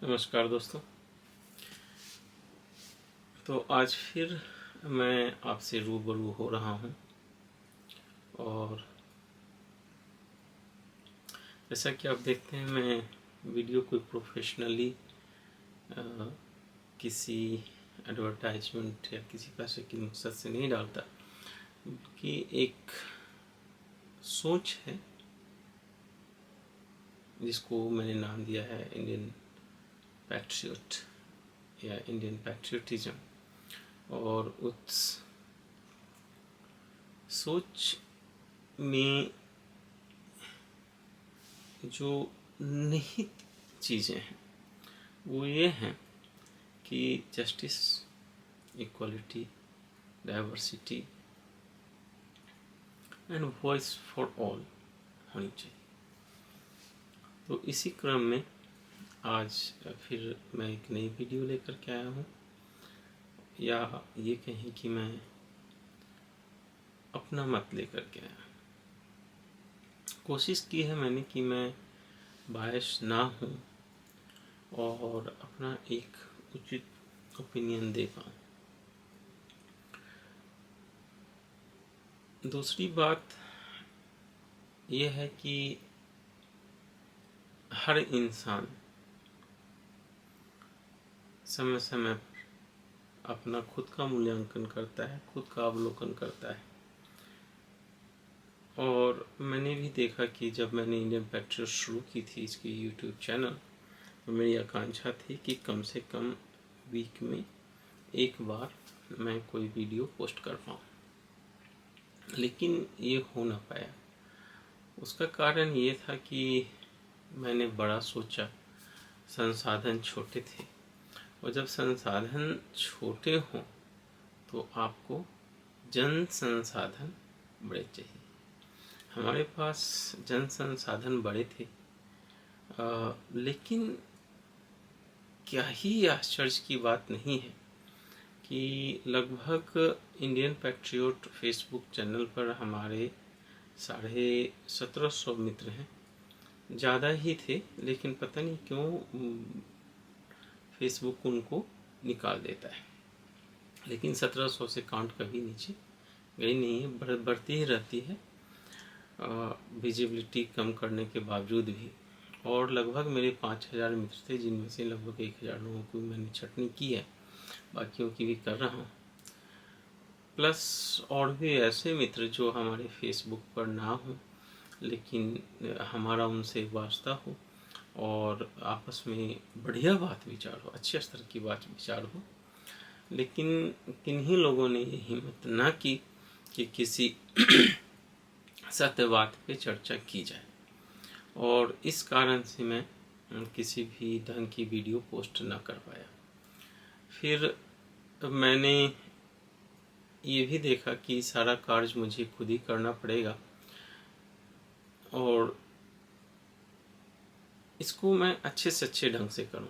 नमस्कार दोस्तों। तो आज फिर मैं आपसे रूबरू हो रहा हूँ और जैसा कि आप देखते हैं मैं वीडियो कोई प्रोफेशनली किसी एडवर्टाइजमेंट या किसी पैसे की मकसद से नहीं डालता, कि एक सोच है जिसको मैंने नाम दिया है इंडियन पैट्रियट या इंडियन पैट्रियटिज्म। और उस सोच में जो निहित चीज़ें हैं वो ये हैं कि justice, equality, diversity and voice for all होनी चाहिए। तो इसी क्रम में आज फिर मैं एक नई वीडियो लेकर के आया हूँ, या ये कहें कि मैं अपना मत लेकर के आया। कोशिश की है मैंने कि मैं बायस ना हूँ और अपना एक उचित ओपिनियन दे पाऊँ। दूसरी बात यह है कि हर इंसान समय समय पर अपना खुद का मूल्यांकन करता है, खुद का अवलोकन करता है। और मैंने भी देखा कि जब मैंने इंडियन पैट्रियट शुरू की थी इसकी यूट्यूब चैनल, तो मेरी आकांक्षा थी कि कम से कम वीक में एक बार मैं कोई वीडियो पोस्ट कर पाऊँ, लेकिन ये हो ना पाया। उसका कारण ये था कि मैंने बड़ा सोचा, संसाधन छोटे थे, और जब संसाधन छोटे हों तो आपको जन संसाधन बड़े चाहिए। हमारे पास जन संसाधन बड़े थे, लेकिन क्या ही आश्चर्य की बात नहीं है कि लगभग इंडियन पैट्रियट फेसबुक चैनल पर हमारे 1750 मित्र हैं। ज़्यादा ही थे, लेकिन पता नहीं क्यों फेसबुक उनको निकाल देता है। लेकिन 1700 से काउंट कभी नीचे गई नहीं है, बढ़ती ही रहती है विजिबिलिटी कम करने के बावजूद भी। और लगभग मेरे 5000 मित्र थे, जिनमें से लगभग 1000 लोगों को मैंने छटनी की है, बाकियों की भी कर रहा हूँ। प्लस और भी ऐसे मित्र जो हमारे फेसबुक पर ना हो, लेकिन हमारा उनसे वास्ता हो और आपस में बढ़िया बात विचार हो, अच्छे स्तर की बात विचार हो। लेकिन किन्हीं लोगों ने ये हिम्मत ना की कि किसी सत्यवाद पे चर्चा की जाए, और इस कारण से मैं किसी भी ढंग की वीडियो पोस्ट ना कर पाया। फिर मैंने ये भी देखा कि सारा कार्य मुझे खुद ही करना पड़ेगा, और इसको मैं अच्छे से अच्छे ढंग से करूं।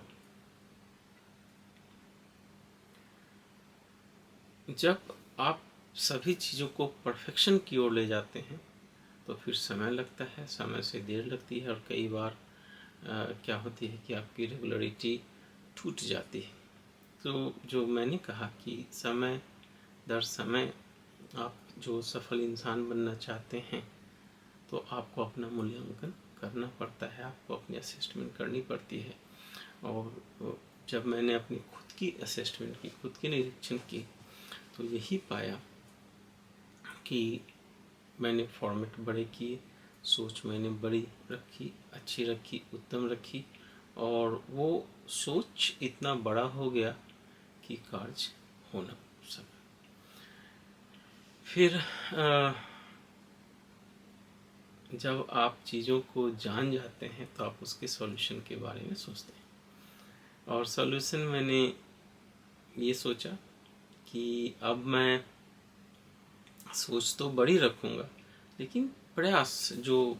जब आप सभी चीज़ों को परफेक्शन की ओर ले जाते हैं तो फिर समय लगता है, समय से देर लगती है, और कई बार क्या होती है कि आपकी रेगुलरिटी टूट जाती है। तो जो मैंने कहा कि समय दर समय आप जो सफल इंसान बनना चाहते हैं तो आपको अपना मूल्यांकन करना पड़ता है, आपको अपनी असेसमेंट करनी पड़ती है। और जब मैंने अपनी खुद की असेसमेंट की, खुद की निरीक्षण की, तो यही पाया कि मैंने फॉर्मेट बड़े किए, सोच मैंने बड़ी रखी, अच्छी रखी, उत्तम रखी, और वो सोच इतना बड़ा हो गया कि कार्य हो न सका। फिर जब आप चीज़ों को जान जाते हैं तो आप उसके सॉल्यूशन के बारे में सोचते हैं। और सॉल्यूशन मैंने ये सोचा कि अब मैं सोच तो बड़ी रखूँगा, लेकिन प्रयास जो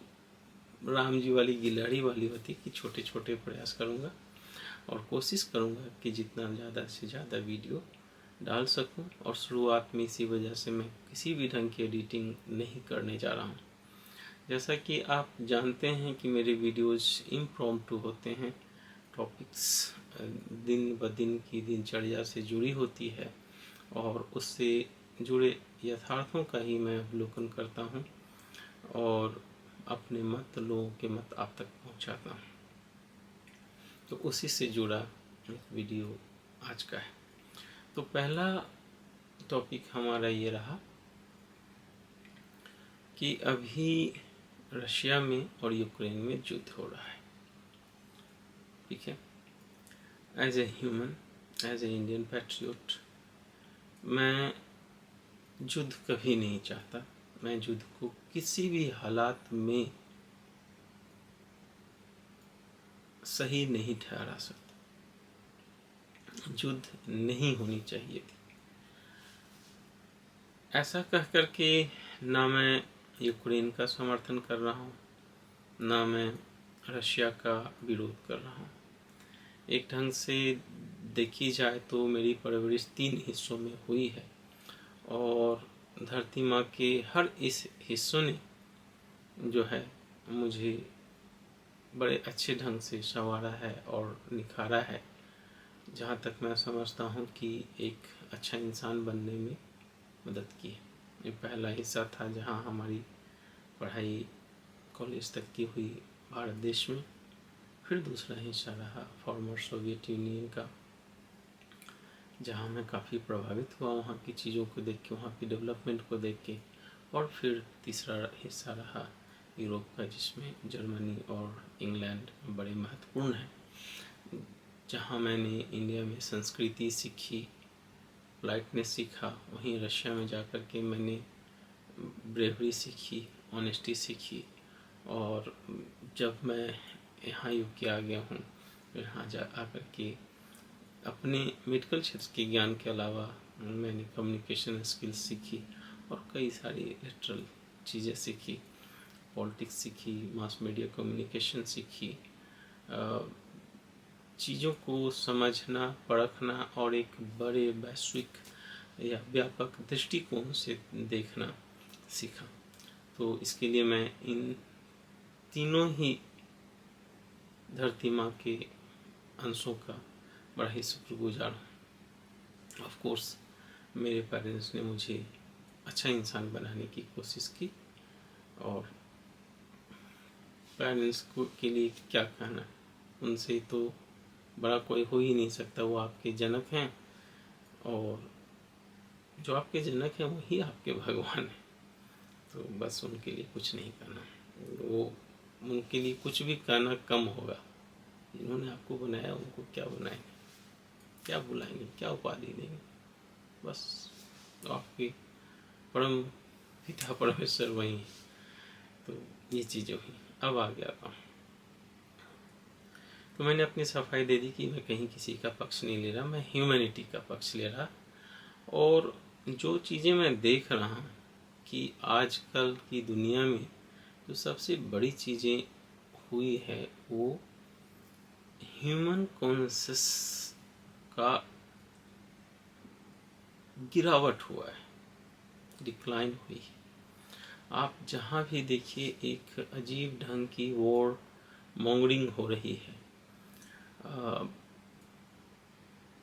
राम जी वाली गिलहरी वाली होती कि छोटे छोटे प्रयास करूँगा, और कोशिश करूँगा कि जितना ज़्यादा से ज़्यादा वीडियो डाल सकूँ। और शुरुआत में इसी वजह से मैं किसी भी ढंग की एडिटिंग नहीं करने जा रहा हूँ। जैसा कि आप जानते हैं कि मेरे वीडियोज़ इम्प्रॉम्प्टू होते हैं, टॉपिक्स दिन ब दिन की दिनचर्या से जुड़ी होती है और उससे जुड़े यथार्थों का ही मैं अवलोकन करता हूँ और अपने मत लोगों के मत आप तक पहुँचाता हूँ। तो उसी से जुड़ा एक वीडियो आज का है। तो पहला टॉपिक हमारा ये रहा कि अभी रशिया में और यूक्रेन में युद्ध हो रहा है। ठीक है, as a human, as a Indian patriot, मैं युद्ध कभी नहीं चाहता। मैं युद्ध को किसी भी हालात में सही नहीं ठहरा सकता। युद्ध नहीं होनी चाहिए थी। ऐसा कह कर के ना मैं यूक्रेन का समर्थन कर रहा हूँ, ना मैं रशिया का विरोध कर रहा हूँ। एक ढंग से देखी जाए तो मेरी परवरिश 3 हिस्सों में हुई है और धरती माँ के हर इस हिस्सों ने जो है मुझे बड़े अच्छे ढंग से संवारा है और निखारा है, जहाँ तक मैं समझता हूँ कि एक अच्छा इंसान बनने में मदद की है। ये पहला हिस्सा था जहाँ हमारी पढ़ाई कॉलेज तक की हुई भारत देश में। फिर दूसरा हिस्सा रहा फॉर्मर सोवियत यूनियन का, जहाँ मैं काफ़ी प्रभावित हुआ वहाँ की चीज़ों को देख के, वहाँ की डेवलपमेंट को देख के। और फिर तीसरा हिस्सा रहा यूरोप का, जिसमें जर्मनी और इंग्लैंड बड़े महत्वपूर्ण हैं, जहाँ मैंने इंडिया में संस्कृति सीखी, पोलाइटनेस सीखा। वहीं रशिया में जाकर के मैंने ब्रेवरी सीखी, ऑनेस्टी सीखी। और जब मैं यहाँ यूके आ गया हूँ, फिर यहाँ आकर के अपने मेडिकल क्षेत्र के ज्ञान के अलावा मैंने कम्युनिकेशन स्किल्स सीखी और कई सारी लिटरल चीज़ें सीखी, पॉलिटिक्स सीखी, मास मीडिया कम्युनिकेशन सीखी। चीज़ों को समझना, परखना और एक बड़े वैश्विक या व्यापक दृष्टिकोण से देखना सीखा। तो इसके लिए मैं इन तीनों ही धरती माँ के अंशों का बड़ा ही शुक्रगुजार हूँ। ऑफ कोर्स मेरे पेरेंट्स ने मुझे अच्छा इंसान बनाने की कोशिश की और पेरेंट्स को के लिए क्या कहना, उनसे तो बड़ा कोई हो ही नहीं सकता। वो आपके जनक हैं और जो आपके जनक हैं वही आपके भगवान हैं। तो बस उनके लिए कुछ नहीं करना, वो उनके लिए कुछ भी कहना कम होगा। जिन्होंने आपको बनाया उनको क्या बनाएंगे, क्या बुलाएंगे, क्या उपाधि देंगे। बस तो आपके परम पिता परमेश्वर वही हैं। तो ये चीज़ें हुई। अब आ गया था, तो मैंने अपनी सफाई दे दी कि मैं कहीं किसी का पक्ष नहीं ले रहा, मैं ह्यूमैनिटी का पक्ष ले रहा। और जो चीज़ें मैं देख रहा हूँ कि आजकल की दुनिया में जो सबसे बड़ी चीज़ें हुई है वो ह्यूमन कॉन्शियस का गिरावट हुआ है, डिक्लाइन हुई है। आप जहाँ भी देखिए एक अजीब ढंग की वॉर मॉन्गरिंग हो रही है।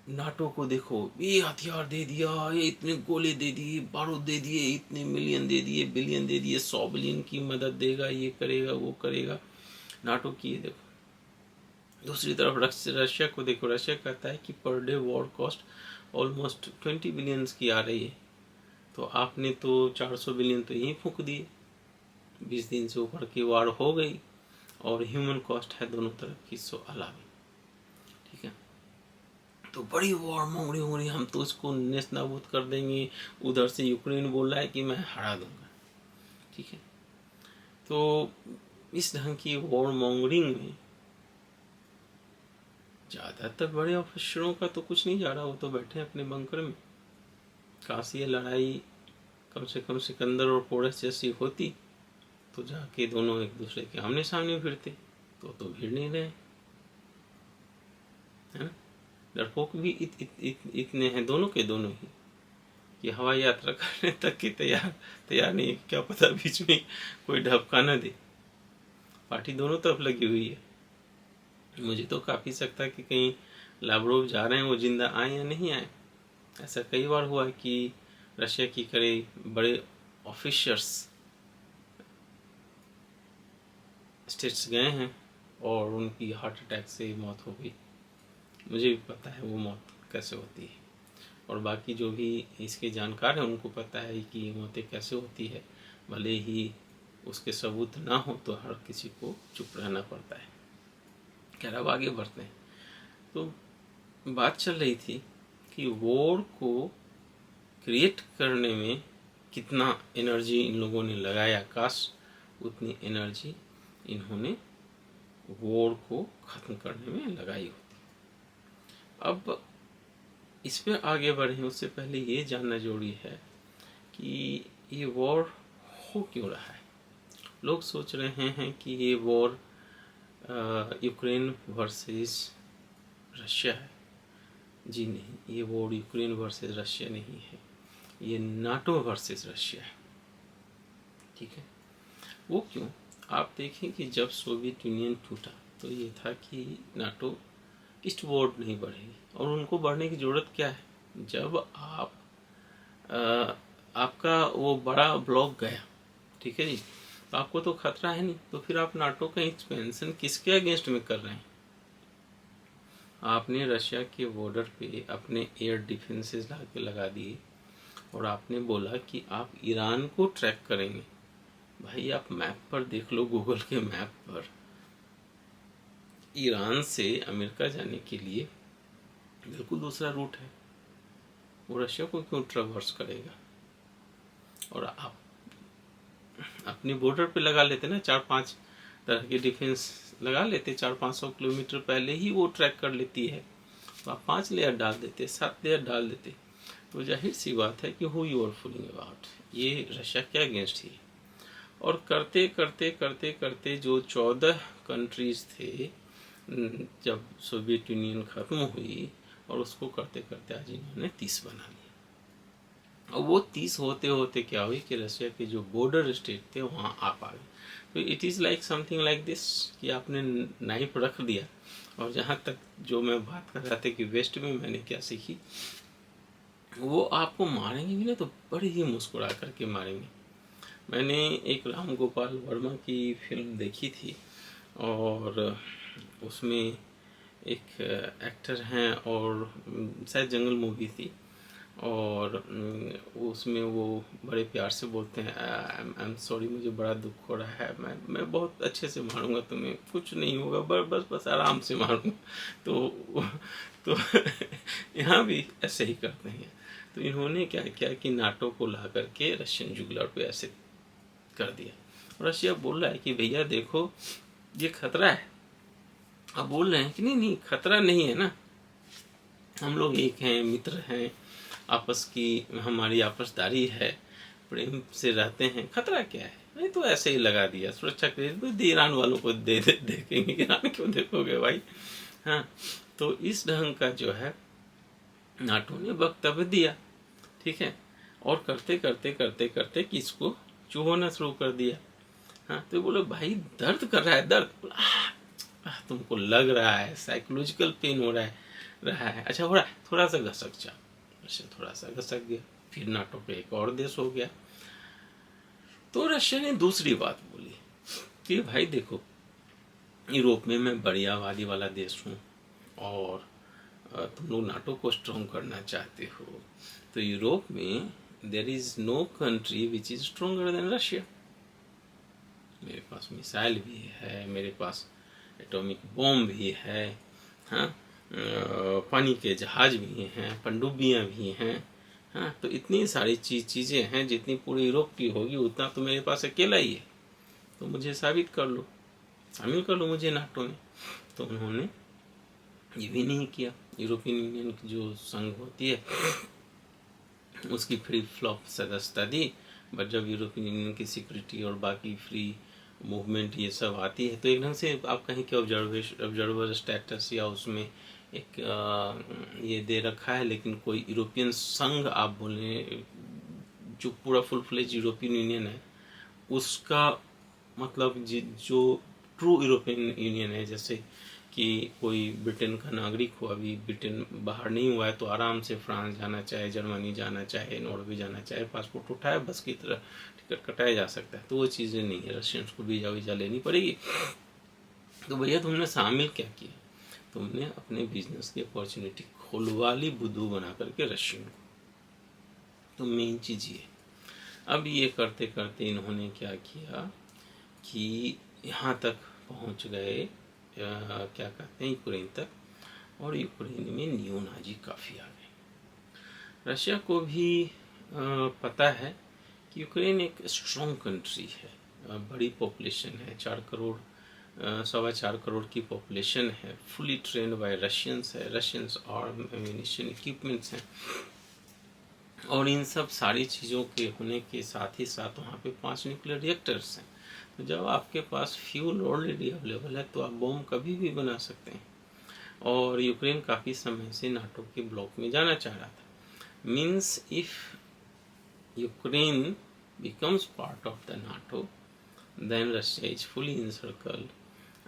नाटो को देखो, ये हथियार दे दिया, ये इतने गोले दे दिए, बारूद दे दिए, इतने मिलियन दे दिए, बिलियन दे दिए, 100 बिलियन की मदद देगा, ये करेगा, वो करेगा। नाटो की ये देखो। दूसरी तरफ रशिया को देखो, रशिया कहता है कि per day war cost almost 20 billions की आ रही है। तो आपने तो 400 बिलियन तो यहीं फूंक दिए। 20 दिन से ऊपर की वार हो गई और ह्यूमन कॉस्ट है दोनों तरफ की 100 अलावे। ठीक है, तो बड़ी वॉर मोंगड़ी हम तो इसको नेस्त नाबूद कर देंगे। उधर से यूक्रेन बोल रहा है कि मैं हरा दूंगा। ठीक है, तो इस ढंग की वॉर मोंगरिंग में ज़्यादातर बड़े ऑफिसरों का तो कुछ नहीं जा रहा, वो तो बैठे अपने बंकर में। काश ये लड़ाई कम से कम सिकंदर और पोरस जैसी होती तो जाके दोनों एक दूसरे के आमने सामने भिड़ते, तो भिड़ नहीं रहे, है ना। डरपोक भी इतने हैं दोनों के दोनों ही कि हवाई यात्रा करने तक की तैयार नहीं। क्या पता बीच में कोई ढपका न दे। पार्टी दोनों तरफ लगी हुई है। मुझे तो काफ़ी शक था कि कहीं लाव्रोव जा रहे हैं वो जिंदा आए या नहीं आए। ऐसा कई बार हुआ कि रशिया की कई बड़े ऑफिसर्स स्टेट्स गए हैं और उनकी हार्ट अटैक से मौत हो गई। मुझे भी पता है वो मौत कैसे होती है, और बाकी जो भी इसके जानकार हैं उनको पता है कि ये मौतें कैसे होती है। भले ही उसके सबूत ना हो तो हर किसी को चुप रहना पड़ता है। खैर अब आगे बढ़ते हैं। तो बात चल रही थी कि वॉर को क्रिएट करने में कितना एनर्जी इन लोगों ने लगाया, काश उतनी एनर्जी इन्होंने वॉर को ख़त्म करने में लगाई होती। अब इस पर आगे बढ़े उससे पहले ये जानना जरूरी है कि ये वॉर हो क्यों रहा है। लोग सोच रहे हैं कि ये वॉर यूक्रेन वर्सेस रशिया है। जी नहीं, ये वॉर यूक्रेन वर्सेस रशिया नहीं है, ये नाटो वर्सेस रशिया है। ठीक है, वो क्यों? आप देखें कि जब सोवियत यूनियन टूटा तो ये था कि नाटो ईस्टवर्ड नहीं बढ़ेगी, और उनको बढ़ने की ज़रूरत क्या है? जब आप आपका वो बड़ा ब्लॉक गया, ठीक है जी, तो आपको तो खतरा है नहीं, तो फिर आप नाटो का एक्सपेंशन किसके अगेंस्ट में कर रहे हैं? आपने रशिया के बॉर्डर पे अपने एयर डिफेंसेस ला के लगा दिए और आपने बोला कि आप ईरान को ट्रैक करेंगे। भाई आप मैप पर देख लो, गूगल के मैप पर ईरान से अमेरिका जाने के लिए बिल्कुल दूसरा रूट है, वो रशिया को क्यों ट्रैवर्स करेगा? और आप अपने बॉर्डर पे लगा लेते ना, 4-5 तरह के डिफेंस लगा लेते, 400-500 किलोमीटर पहले ही वो ट्रैक कर लेती है, तो आप 5 लेयर डाल देते, 7 लेयर डाल देते, तो जाहिर सी बात है कि who you are fooling about, ये रशिया के अगेंस्ट ही। और करते करते करते करते जो 14 कंट्रीज थे, जब सोवियत यूनियन ख़त्म हुई, और उसको करते करते आज इन्होंने 30 बना लिया। और वो 30 होते होते क्या हुई कि रशिया के जो बॉर्डर स्टेट थे वहाँ आप आ गए। तो it is like something like this कि आपने नाइफ रख दिया, और जहाँ तक जो मैं बात कर रहा था कि वेस्ट में मैंने क्या सीखी, वो आपको मारेंगे भी ना तो बड़े ही मुस्कुरा करके मारेंगे। मैंने एक राम गोपाल वर्मा की फिल्म देखी थी, और उसमें एक एक्टर हैं, और शायद जंगल मूवी थी, और उसमें वो बड़े प्यार से बोलते हैं, आई एम सॉरी, मुझे बड़ा दुख हो रहा है, मैं बहुत अच्छे से मारूंगा तुम्हें, कुछ नहीं होगा, बस बस बस आराम से मारूंगा। तो यहाँ भी ऐसे ही करते हैं। तो इन्होंने क्या किया कि नाटो को ला करके रशियन जुगलर पे ऐसे कर दिया। रशिया बोल रहा है कि भैया देखो ये खतरा है। अब बोल रहे हैं कि नहीं नहीं खतरा नहीं है ना, हम लोग एक हैं, मित्र हैं, आपस की हमारी आपसदारी है, प्रेम से रहते हैं, खतरा क्या है? नहीं तो ऐसे ही लगा दिया, सुरक्षा के लिए ईरान वालों को देखेंगे, ईरान क्यों देखोगे भाई? हाँ, तो इस ढंग का जो है नाटो ने वक्तव्य दिया, ठीक है, और करते करते करते करते किसको चुभोना शुरू कर दिया। हाँ, तो बोलो भाई दर्द कर रहा है, दर्द, तुमको लग रहा है साइकोलॉजिकल पेन हो रहा है, अच्छा हो रहा है, थोड़ा सा घसक जाओ, अच्छा थोड़ा सा घसक गया, फिर नाटो पे एक और देश हो गया। तो रशिया ने दूसरी बात बोली कि भाई देखो, यूरोप में मैं बड़ी आबादी वाला देश हूँ, और तुम लोग नाटो को स्ट्रॉन्ग करना चाहते हो, तो यूरोप में there is no country which is stronger than Russia. मेरे पास मिसाइल भी है, मेरे पास एटॉमिक बॉम्ब भी है, हाँ, पानी के जहाज भी हैं, पनडुब्बियाँ भी हैं, हाँ, तो इतनी सारी चीज़ें हैं, जितनी पूरी यूरोप की होगी उतना तो मेरे पास अकेला ही है, तो मुझे साबित कर लो, शामिल कर लो मुझे नाटो में। तो उन्होंने ये भी नहीं किया। यूरोपियन यूनियन की जो संघ होती है उसकी फ्री फ्लॉप सदस्यता दी, बट जब यूरोपियन यूनियन की सिक्योरिटी और बाकी फ्री मूवमेंट ये सब आती है, तो एक ढंग से आप कहें कि ऑब्जर्वर स्टेटस या उसमें एक ये दे रखा है, लेकिन कोई यूरोपियन संघ आप बोलें जो पूरा फुल फ्लेज यूरोपियन यूनियन है, उसका मतलब जो ट्रू यूरोपियन यूनियन है, जैसे कि कोई ब्रिटेन का नागरिक हो, अभी ब्रिटेन बाहर नहीं हुआ है, तो आराम से फ्रांस जाना चाहे, जर्मनी जाना चाहे, नॉर्वे जाना चाहे, पासपोर्ट उठाए बस की तरह टिकट कटाया जा सकता है। तो वो चीज़ें नहीं है, रशियंस को वीज़ा लेनी पड़ेगी। तो भैया तुमने शामिल क्या किया, तुमने अपने बिजनेस की अपॉर्चुनिटी खुलवा ली बुद्धू बना करके रशियन को। तो मेन चीज़ ये, अब ये करते करते इन्होंने क्या किया कि यहाँ तक पहुँच गए, क्या कहते हैं, यूक्रेन तक। और यूक्रेन में नियो नाजी काफ़ी आ गए। रशिया को भी पता है कि यूक्रेन एक स्ट्रॉन्ग कंट्री है, बड़ी पॉपुलेशन है, 4 करोड़ 4.25 करोड़ की पॉपुलेशन है, फुली ट्रेंड बाय रशियंस है, रशियंस आर्म एम्यूनिशन इक्विपमेंट्स हैं। और इन सब सारी चीज़ों के होने के साथ ही साथ वहाँ पे 5 न्यूक्लियर रिएक्टर्स हैं। तो जब आपके पास फ्यूल ऑलरेडी अवेलेबल है तो आप बॉम्ब कभी भी बना सकते हैं। और यूक्रेन काफ़ी समय से नाटो के ब्लॉक में जाना चाह रहा था। Means if Ukraine becomes part of the NATO, then Russia is fully encircled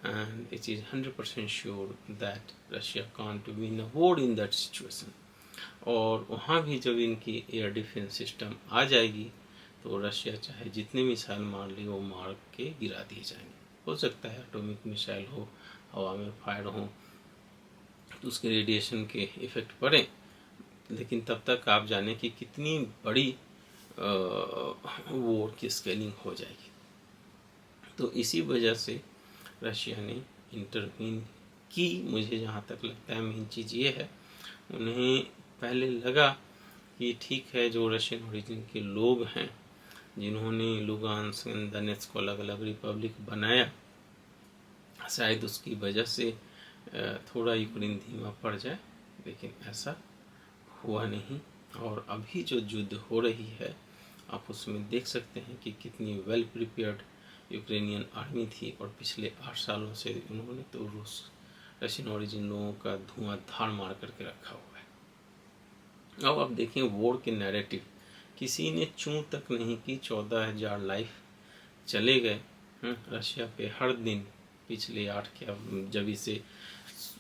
and it is 100% sure that Russia can't win a war in that situation. और वहाँ भी जब इनकी एयर डिफेंस सिस्टम आ जाएगी तो रशिया चाहे जितने मिसाइल मार ले वो मार के गिरा दिए जाएंगे। हो सकता है एटॉमिक मिसाइल हो, हवा में फायर हो तो उसके रेडिएशन के इफेक्ट पड़े, लेकिन तब तक आप जाने कि कितनी बड़ी वॉर की स्केलिंग हो जाएगी। तो इसी वजह से रशिया ने इंटरवीन की। मुझे जहाँ तक लगता है मेन चीज़ ये है, उन्हें पहले लगा कि ठीक है जो रशियन ओरिजिन के लोग हैं जिन्होंने लुगान्स्क एंड दोनेत्स्क को अलग अलग रिपब्लिक बनाया, शायद उसकी वजह से थोड़ा यूक्रेन धीमा पड़ जाए, लेकिन ऐसा हुआ नहीं। और अभी जो युद्ध हो रही है आप उसमें देख सकते हैं कि कितनी वेल प्रिपेयर्ड यूक्रेनियन आर्मी थी। और पिछले 8 सालों से उन्होंने तो रशियन ओरिजिन लोगों का धुआंधार मार करके रखा हुआ है। अब आप देखें वॉर के नैरेटिव, किसी ने चूं तक नहीं की, 14,000 लाइफ चले गए रशिया पे हर दिन। पिछले 8 क्या जब इसे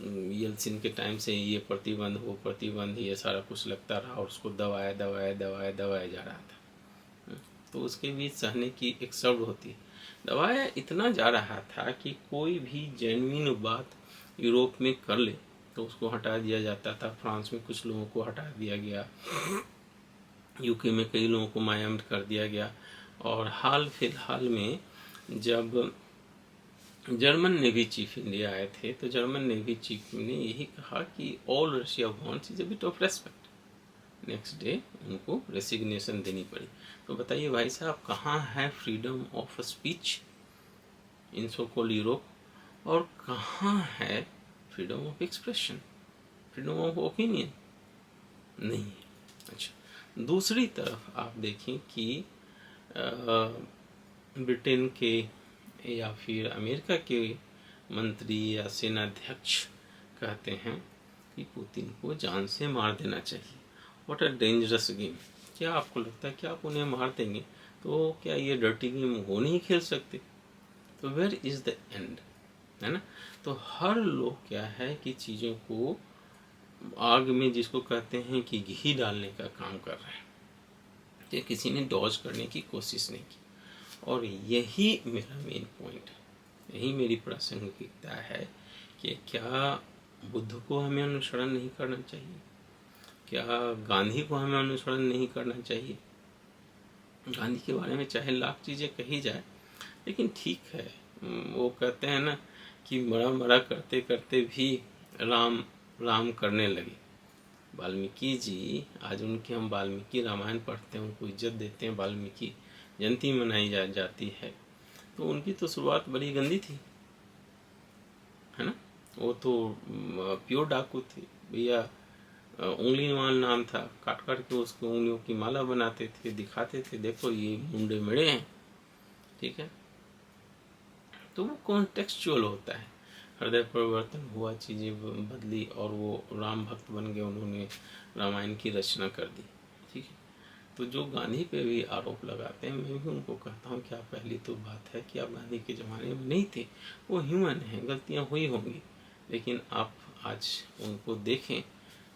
येल्सिन के टाइम से ये प्रतिबंध वो प्रतिबंध ये सारा कुछ लगता रहा और उसको दबाया जा रहा था। तो उसके बीच सहने की एक शब्द होती है। दबाया इतना जा रहा था कि कोई भी जेन्युइन बात यूरोप में कर ले तो उसको हटा दिया जाता था। फ्रांस में कुछ लोगों को हटा दिया गया, यूके में कई लोगों को मायामत कर दिया गया। और हाल फिलहाल में जब जर्मन नेवी चीफ इंडिया आए थे तो जर्मन नेवी चीफ ने यही कहा कि all Russia wants is a bit of respect. Next day उनको रेसिग्नेशन देनी पड़ी। तो बताइए भाई साहब, कहाँ है freedom of speech in so called Europe, और कहाँ है freedom of expression, freedom of opinion? नहीं है। अच्छा, दूसरी तरफ आप देखें कि ब्रिटेन के या फिर अमेरिका के मंत्री या सेनाध्यक्ष कहते हैं कि पुतिन को जान से मार देना चाहिए। What a dangerous game. क्या आपको लगता है कि आप उन्हें मार देंगे तो क्या ये डर्टी गेम वो नहीं खेल सकते? तो वेयर इज द एंड, है ना? तो हर लोग क्या है कि चीज़ों को आग में जिसको कहते हैं कि घी डालने का काम कर रहे हैं, कि किसी ने डॉज करने की कोशिश नहीं की। और यही मेरा मेन पॉइंट है, यही मेरी प्रासंगिकता है कि क्या बुद्ध को हमें अनुसरण नहीं करना चाहिए? क्या गांधी को हमें अनुसरण नहीं करना चाहिए? गांधी के बारे में चाहे लाख चीज़ें कही जाए, लेकिन ठीक है, वो कहते हैं ना कि मरा मरा करते करते भी राम राम करने लगे। वाल्मीकि जी, आज उनकी हम वाल्मीकि रामायण पढ़ते हैं, उनको इज्जत देते हैं, वाल्मीकि जयंती मनाई जाती है, तो उनकी तो शुरुआत बड़ी गंदी थी, है ना? वो तो प्योर डाकू थे भैया। उंगलीवाल नाम था, काट काट के उसको उंगलियों की माला बनाते थे, दिखाते थे देखो ये मुंडे मेड़े हैं, ठीक है? तो वो कॉन्टेक्चुअल होता है। हृदय परिवर्तन हुआ, चीज़ें बदली और वो राम भक्त बन गए, उन्होंने रामायण की रचना कर दी, ठीक है? तो जो गांधी पे भी आरोप लगाते हैं, मैं भी उनको कहता हूँ कि पहली तो बात है कि आप गांधी के ज़माने में नहीं थे, वो ह्यूमन है, गलतियाँ हुई होंगी, लेकिन आप आज उनको देखें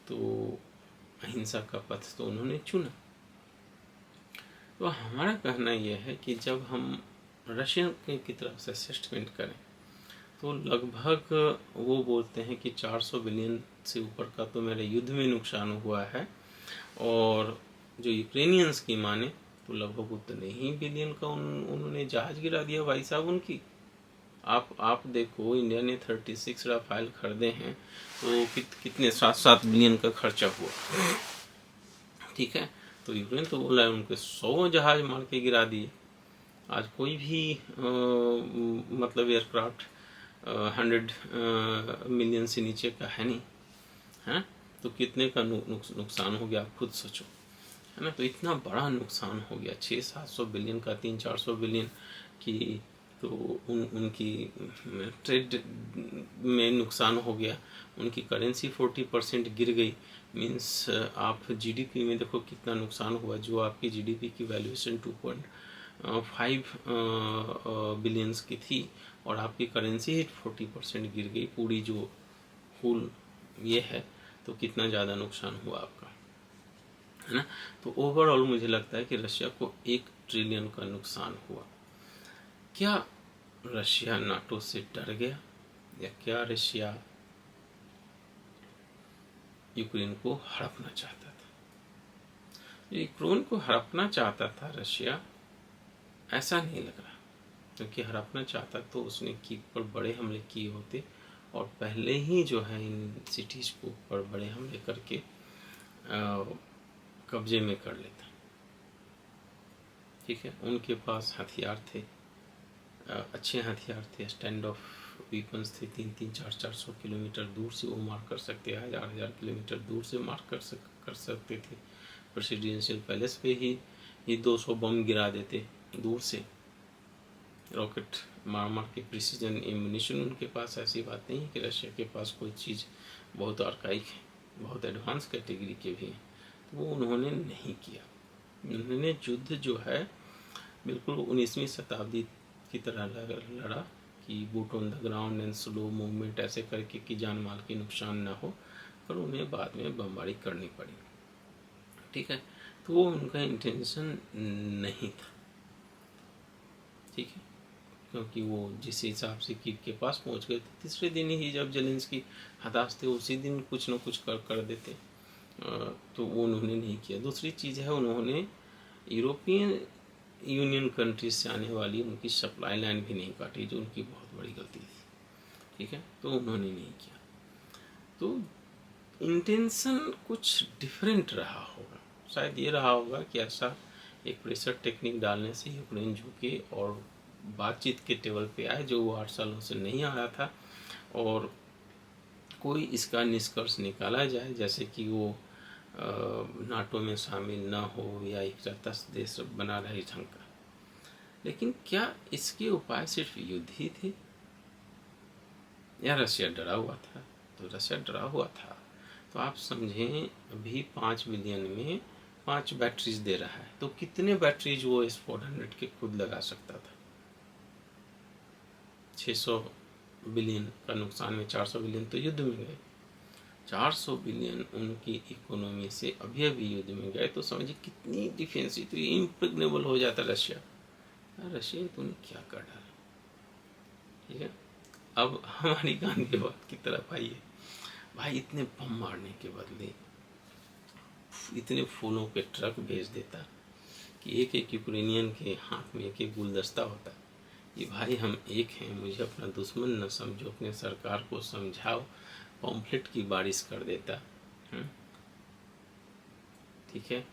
तो अहिंसा का पथ तो उन्होंने चुना। तो हमारा कहना यह है कि जब हम रशियन की तरफ से असेसमेंट करें तो लगभग वो बोलते हैं कि 400 बिलियन से ऊपर का तो मेरे युद्ध में नुकसान हुआ है, और जो यूक्रेनियंस की माने तो लगभग उतने ही बिलियन का उन्होंने जहाज गिरा दिया भाई साहब उनकी। आप देखो, इंडिया ने 36 राफेल खरीदे हैं तो कितने 7-7 बिलियन का खर्चा हुआ, ठीक है। तो यूक्रेन तो बोला है उनके 100 जहाज मार के गिरा दिए। आज कोई भी मतलब एयरक्राफ्ट 100 मिलियन से नीचे का है नहीं, है। तो कितने का नुकसान हो गया आप खुद सोचो, है ना। तो इतना बड़ा नुकसान हो गया, 600-700 बिलियन का 300-400 बिलियन की तो उनकी ट्रेड में नुकसान हो गया, उनकी करेंसी 40% गिर गई। मीन्स आप जीडीपी में देखो कितना नुकसान हुआ, जो आपकी जीडीपी की वैल्यूएशन 2.5 बिलियंस की थी और आपकी करेंसी ही 40% गिर गई पूरी जो फुल ये है, तो कितना ज़्यादा नुकसान हुआ आपका, है ना। तो ओवरऑल मुझे लगता है कि रशिया को 1 ट्रिलियन का नुकसान हुआ। क्या रशिया नाटो से डर गया, या क्या रशिया यूक्रेन को हड़पना चाहता था? यूक्रेन को हड़पना चाहता था रशिया, ऐसा नहीं लग रहा, क्योंकि हड़पना चाहता तो उसने कीव पर बड़े हमले किए होते और पहले ही जो है इन सिटीज़ को पर बड़े हमले करके कब्जे में कर लेता, ठीक है। उनके पास हथियार थे, अच्छे हथियार थे, स्टैंड ऑफ वीपन्स थे, 300-400 किलोमीटर दूर से वो मार कर सकते, 1000 किलोमीटर दूर से मार कर सकते थे। प्रेसिडेंशियल पैलेस पे ही 200 बम गिरा देते दूर से, रॉकेट मार के। प्रिसीजन एम्यूनिशन उनके पास, ऐसी बात नहीं है कि रशिया के पास कोई चीज़ बहुत आर्काइक है, बहुत एडवांस कैटेगरी के भी हैं, तो वो उन्होंने नहीं किया। उन्होंने युद्ध जो है बिल्कुल 19वीं शताब्दी की तरह लड़ा कि boot on the ground and slow movement, ऐसे करके कि जान माल की नुकसान ना हो, पर उन्हें बाद में बमबारी करनी पड़ी, ठीक है। तो वो उनका इंटेंशन नहीं था, ठीक है, क्योंकि वो जिस हिसाब से कीव के पास पहुंच गए थे, तीसरे दिन ही जब जेलेंस्की हताश थे उसी दिन कुछ न कुछ कर देते, तो वो उन्होंने नहीं किया। दूसरी चीज़ है, उन्होंने यूरोपियन यूनियन कंट्रीज से आने वाली उनकी सप्लाई लाइन भी नहीं काटी, जो उनकी बहुत बड़ी गलती थी, ठीक है। तो उन्होंने नहीं किया, तो इंटेंशन कुछ डिफरेंट रहा होगा। शायद ये रहा होगा कि ऐसा एक प्रेशर टेक्निक डालने से यूक्रेन झुके और बातचीत के टेबल पे आए, जो वो 8 सालों से नहीं आ रहा था, और कोई इसका निष्कर्ष निकाला जाए, जैसे कि वो नाटो में शामिल ना हो या एक तटस्थ देश बना रहे ढंग का। लेकिन क्या इसके उपाय सिर्फ युद्ध ही थे, या रशिया डरा हुआ था? तो रशिया डरा हुआ था तो आप समझें, अभी 5 बिलियन में 5 बैटरीज दे रहा है, तो कितने बैटरीज वो S-400 के खुद लगा सकता था? 600 बिलियन का नुकसान में 400 बिलियन तो युद्ध में गए, 400 बिलियन उनकी इकोनॉमी से अभी युद्ध में गए, तो समझिए कितनी डिफेंसिव, तो इम्प्रेग्नेबल हो जाता रशिया। रशिया तूने क्या कर डाला, ठीक है। अब हमारी गांधी बात की तरफ आइए। भाई इतने बम मारने के बदले इतने फूलों के ट्रक भेज देता कि एक एक यूक्रेनियन के हाथ में एक एक गुलदस्ता होता कि भाई हम एक हैं, मुझे अपना दुश्मन न समझो, अपने सरकार को समझाओ, पॉम्फलेट की बारिश कर देता, ठीक है।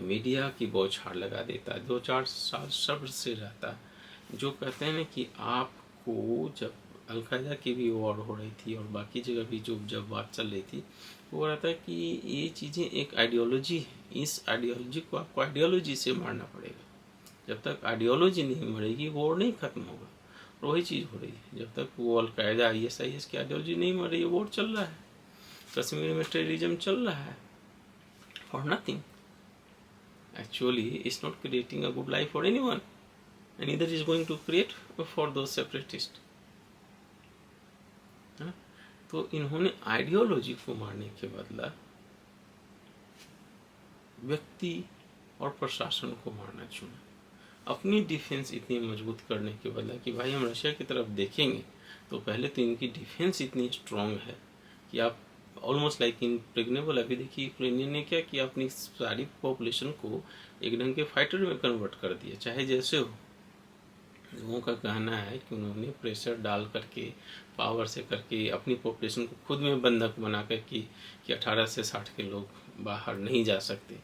मीडिया की बौछार लगा देता, 2-4 साल सब्र से रहता। जो कहते हैं ना कि आपको, जब अलकायदा की भी वॉर हो रही थी और बाकी जगह भी जब बात चल रही थी, वो रहता है कि ये चीज़ें एक आइडियोलॉजी है, इस आइडियोलॉजी को आपको आइडियोलॉजी से मारना पड़ेगा। जब तक आइडियोलॉजी नहीं मरेगी वॉर नहीं खत्म होगा। और वही चीज़ हो रही है, जब तक वो अलकायदा ISIS की आइडियोलॉजी नहीं मर रही है, वॉर चल रहा है, कश्मीर में टेररिज्म चल रहा है for nothing. Actually, it's not creating a good life for anyone, and neither is going to create for those separatists. तो इन्होंने आइडियोलॉजी को मारने के बदला व्यक्ति और प्रशासन को मारना चुना। अपनी डिफेंस इतनी मजबूत करने के बदला कि भाई हम रशिया की तरफ देखेंगे तो पहले तो इनकी डिफेंस इतनी स्ट्रांग है कि आप ऑलमोस्ट लाइक इम्प्रेग्नेबल। अभी देखिए यूक्रेनियन ने क्या किया, अपनी सारी पॉपुलेशन को एक ढंग के फाइटर में कन्वर्ट कर दिया, चाहे जैसे हो। लोगों का कहना है कि उन्होंने प्रेशर डाल करके, पावर से करके अपनी पॉपुलेशन को खुद में बंधक बना कर कि 18 से 60 के लोग बाहर नहीं जा सकते,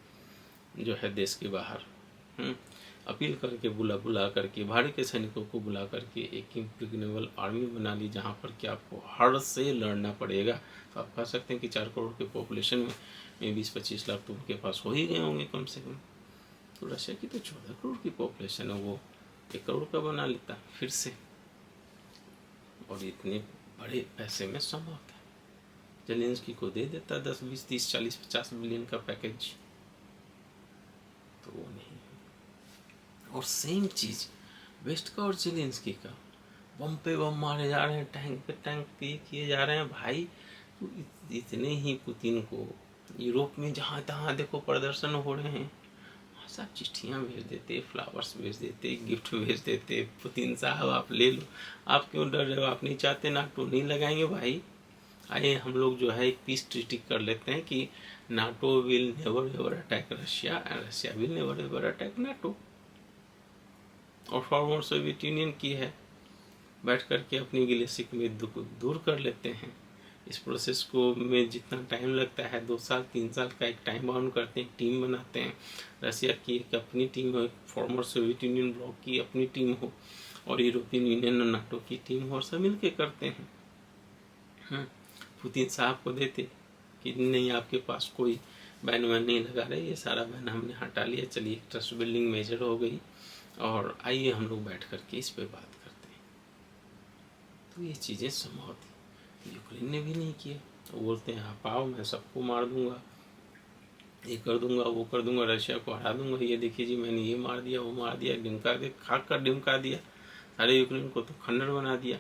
जो है देश के बाहर। अपील करके बुला करके भारतीय सैनिकों को बुला करके एक इम्प्रेग्नेबल आर्मी बना ली, जहाँ पर कि आपको हर से लड़ना पड़ेगा। तो आप कह सकते हैं कि 4 करोड़ के पॉपुलेशन में 20-25 लाख तो उनके पास हो ही गए होंगे कम से कम। तो रशिया की तो 14 करोड़ की पॉपुलेशन है, वो 1 करोड़ का बना लेता फिर से, और इतने बड़े पैसे में संभव है। जेलेंस्की को दे देता 10, 20, 30, 40, 50 बिलियन का पैकेज, तो वो नहीं। और सेम चीज वेस्ट का और जेलेंस्की का, बम पे बम मारे जा रहे हैं, टैंक पे टैंक किए जा रहे हैं। भाई तो इतने ही पुतिन को यूरोप में जहाँ तहाँ देखो प्रदर्शन हो रहे हैं, सब चिट्ठियाँ भेज देते, फ्लावर्स भेज देते, गिफ्ट भेज देते, पुतिन साहब आप ले लो। आप क्यों डर रहे हो, आप नहीं चाहते नाटो नहीं लगाएंगे? भाई आइए हम लोग जो है एक पीस ट्रीटी कर लेते हैं कि NATO will never ever attack Russia and Russia will never ever attack NATO. और फॉर्मर सोवियत यूनियन की है, बैठ करके अपनी गिलेसिक में दूर कर लेते हैं। इस प्रोसेस को में जितना टाइम लगता है 2 साल 3 साल का एक टाइम बाउंड करते हैं, टीम बनाते हैं। रशिया की एक अपनी टीम हो, फॉर्मर सोवियत यूनियन ब्लॉक की अपनी टीम हो, और यूरोपियन यूनियन और नाटो की टीम हो, और सब मिल के करते हैं। पुतिन साहब को देते कि नहीं आपके पास कोई बैन वैन नहीं लगा रहे, ये सारा बैन हमने हटा लिया, चलिए ट्रस्ट बिल्डिंग मेजर हो गई, और आइए हम लोग बैठ करके इस पे बात करते हैं। तो ये चीज़ें संभव थी, यूक्रेन ने भी नहीं किया। तो बोलते हैं आप आओ, मैं सबको मार दूंगा, ये कर दूंगा, वो कर दूंगा, रशिया को हरा दूंगा, ये देखिए जी मैंने ये मार दिया, वो मार दिया, डिमका दे खाक कर डिमका दिया, सारे यूक्रेन को तो खंडर बना दिया।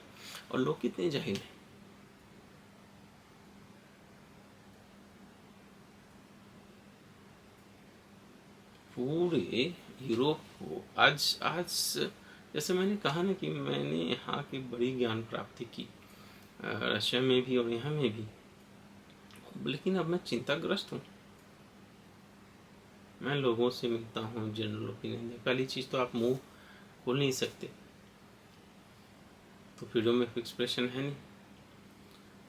और लोग कितने जाहिल हैं। पूरे यूरोप को आज आज जैसे मैंने कहा ना कि मैंने यहाँ की बड़ी ज्ञान प्राप्ति की, रशिया में भी और यहाँ में भी, लेकिन अब मैं चिंताग्रस्त हूँ। मैं लोगों से मिलता हूँ, जनरल ओपिनियन, पहली चीज़ तो आप मुंह खोल नहीं सकते, तो फ्रीडम ऑफ एक्सप्रेशन है नहीं।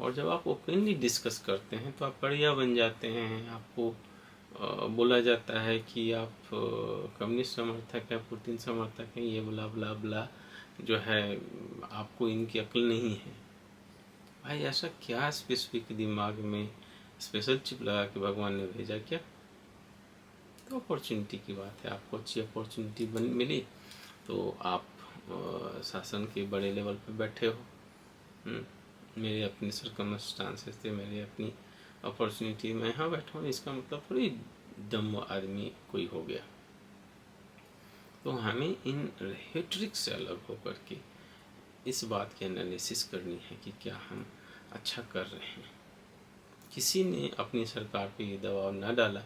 और जब आप ओपनली डिस्कस करते हैं तो आप बढ़िया बन जाते हैं। आपको बोला जाता है कि आप कम्युनिस्ट समर्थक है, पुतिन समर्थक है, ये बुला बुला बुला जो है, आपको इनकी अक्ल नहीं है। भाई ऐसा क्या स्पेसिफिक दिमाग में स्पेशल चिप लगा के भगवान ने भेजा क्या? तो अपॉर्चुनिटी की बात है, आपको अच्छी अपॉर्चुनिटी मिली तो आप शासन के बड़े लेवल पे बैठे हो। मेरे अपने सर्कमस्टांसेस थे, मेरी अपनी अपॉर्चुनिटी, मैं यहाँ बैठा हूँ, इसका मतलब थोड़ी डम आदमी कोई हो गया। तो हमें इन रेट्रिक से अलग होकर के इस बात की एनालिसिस करनी है कि क्या हम अच्छा कर रहे हैं। किसी ने अपनी सरकार पे ये दबाव न डाला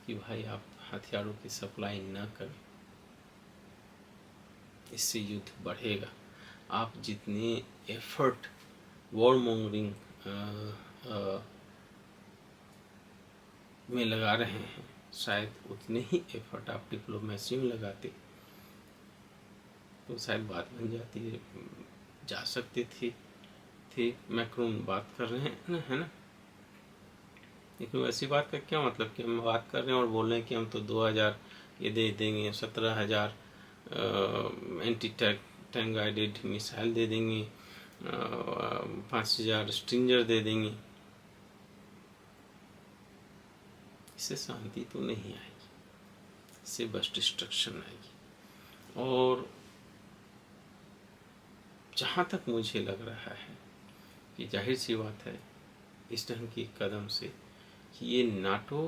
कि भाई आप हथियारों की सप्लाई न करें, इससे युद्ध बढ़ेगा। आप जितने एफर्ट वॉर मॉन्गरिंग में लगा रहे हैं, शायद उतने ही एफर्ट आप डिप्लोमेसी में लगाते तो शायद बात बन जाती जा सकते थे। मैक्रोन बात कर रहे हैं ना, है ना, लेकिन वैसी बात का क्या मतलब कि हम बात कर रहे हैं और बोल रहे हैं कि हम तो 2000 ये दे देंगे, 17,000 एंटी टैंक गाइडेड मिसाइल दे देंगे, 5,000 स्ट्रिंजर दे देंगे। इससे शांति तो नहीं आएगी, इससे बस डिस्ट्रक्शन आएगी। और जहाँ तक मुझे लग रहा है कि जाहिर सी बात है इस ढंग की कदम से कि ये नाटो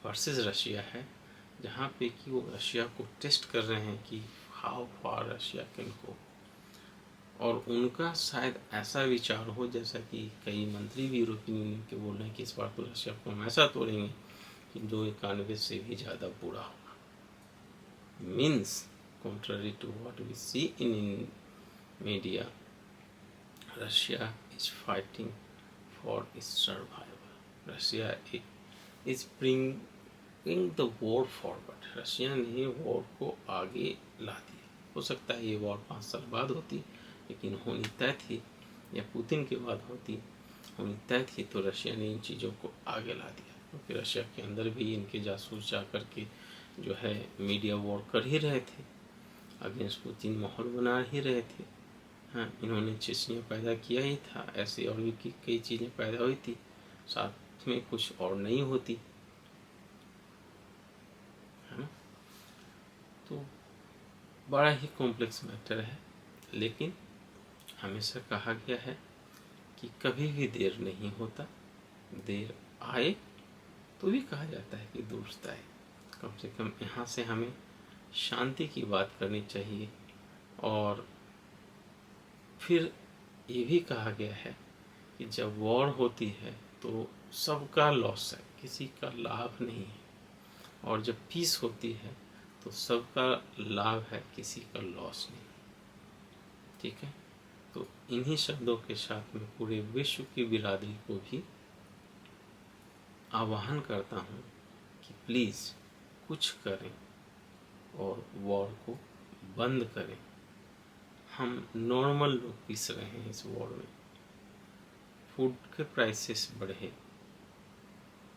वर्सेस रशिया है, जहाँ पे कि वो रशिया को टेस्ट कर रहे हैं कि how far Russia can go. और उनका शायद ऐसा विचार हो, जैसा कि कई मंत्री भी यूरोपियन यूनियन के बोल रहे हैं कि इस बार तो रशिया को हम ऐसा तोड़ेंगे कि 291 से भी ज़्यादा बुरा होगा। Means contrary to what we see in media, Russia is fighting for its survival. Russia is bringing the war forward. Russia ने वॉर को आगे ला दिया। हो सकता है ये वॉर 5 साल बाद होती, लेकिन होनी तय थी, या पुतिन के बाद होनी तय थी, तो रशिया ने इन चीज़ों को आगे ला दिया। क्योंकि रशिया के अंदर भी इनके जासूस जा कर के जो है मीडिया वॉर कर ही रहे थे, अगेंस्ट पुतिन माहौल बना ही रहे थे। हाँ, इन्होंने चेचनिया पैदा किया ही था, ऐसे और भी कई चीज़ें पैदा हुई थी, साथ में कुछ और नहीं होती, है ना। तो बड़ा ही कॉम्प्लेक्स मैटर है, लेकिन हमेशा कहा गया है कि कभी भी देर नहीं होता, देर आए तो भी कहा जाता है कि दुरुस्त आए। कम से कम यहाँ से हमें शांति की बात करनी चाहिए। और फिर ये भी कहा गया है कि जब वॉर होती है तो सबका लॉस है, किसी का लाभ नहीं है, और जब पीस होती है तो सबका लाभ है, किसी का लॉस नहीं। ठीक है, तो इन्हीं शब्दों के साथ में पूरे विश्व की बिरादरी को भी आह्वान करता हूँ कि प्लीज़ कुछ करें और वॉर को बंद करें। हम नॉर्मल लोग पिस रहे हैं इस वॉर में। फूड के प्राइसेस बढ़े,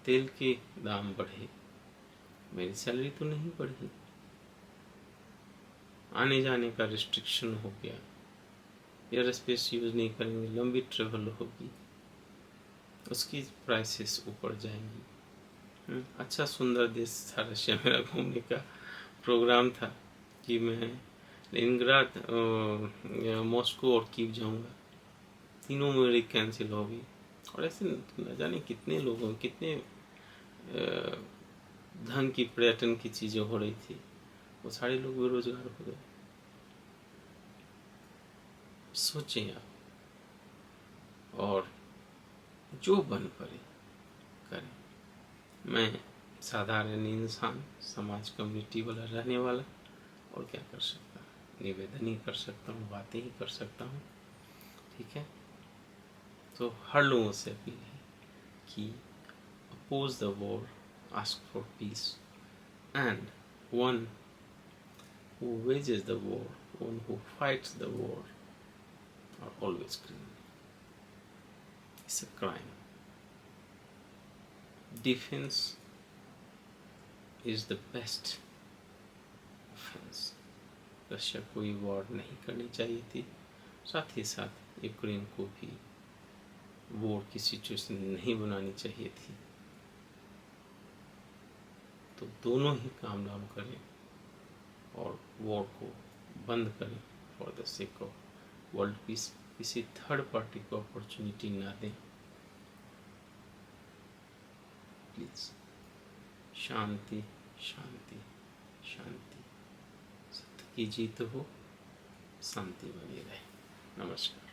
तेल के दाम बढ़े, मेरी सैलरी तो नहीं बढ़ी, आने जाने का रिस्ट्रिक्शन हो गया, एयर स्पेस यूज़ नहीं करेंगे, लंबी ट्रेवल होगी, उसकी प्राइसेस ऊपर जाएंगी। अच्छा सुंदर देश था रशिया, मेरा घूमने का प्रोग्राम था कि मैं लेनिनग्राड, मॉस्को और कीव जाऊंगा, तीनों मेरी कैंसिल हो गई। और ऐसे न जाने कितने लोगों, कितने धन की, पर्यटन की चीज़ें हो रही थी, वो सारे लोग बेरोजगार हो गए। सोचें आप, और जो बन पड़े करें। मैं साधारण इंसान, समाज कम्युनिटी वाला रहने वाला, और क्या कर सकता हूँ, निवेदन ही कर सकता हूँ, बातें ही कर सकता हूँ। ठीक है, तो हर लोगों से अपील है कि oppose the war, ask for peace, and one who wages the war, one who fights the war are always criminal. It's a crime. Defense is the best offense. Russia को ये वॉर नहीं करनी चाहिए थी, साथ ही साथ यूक्रेन को भी वॉर की सिचुएशन नहीं बनानी चाहिए थी। तो दोनों ही काम डाउन करें और वॉर को बंद करें for the sake of world peace. किसी थर्ड पार्टी को अपॉर्चुनिटी ना दें। प्लीज शांति शांति शांति, सत्य की जीत हो, शांति बनी रहे। नमस्कार।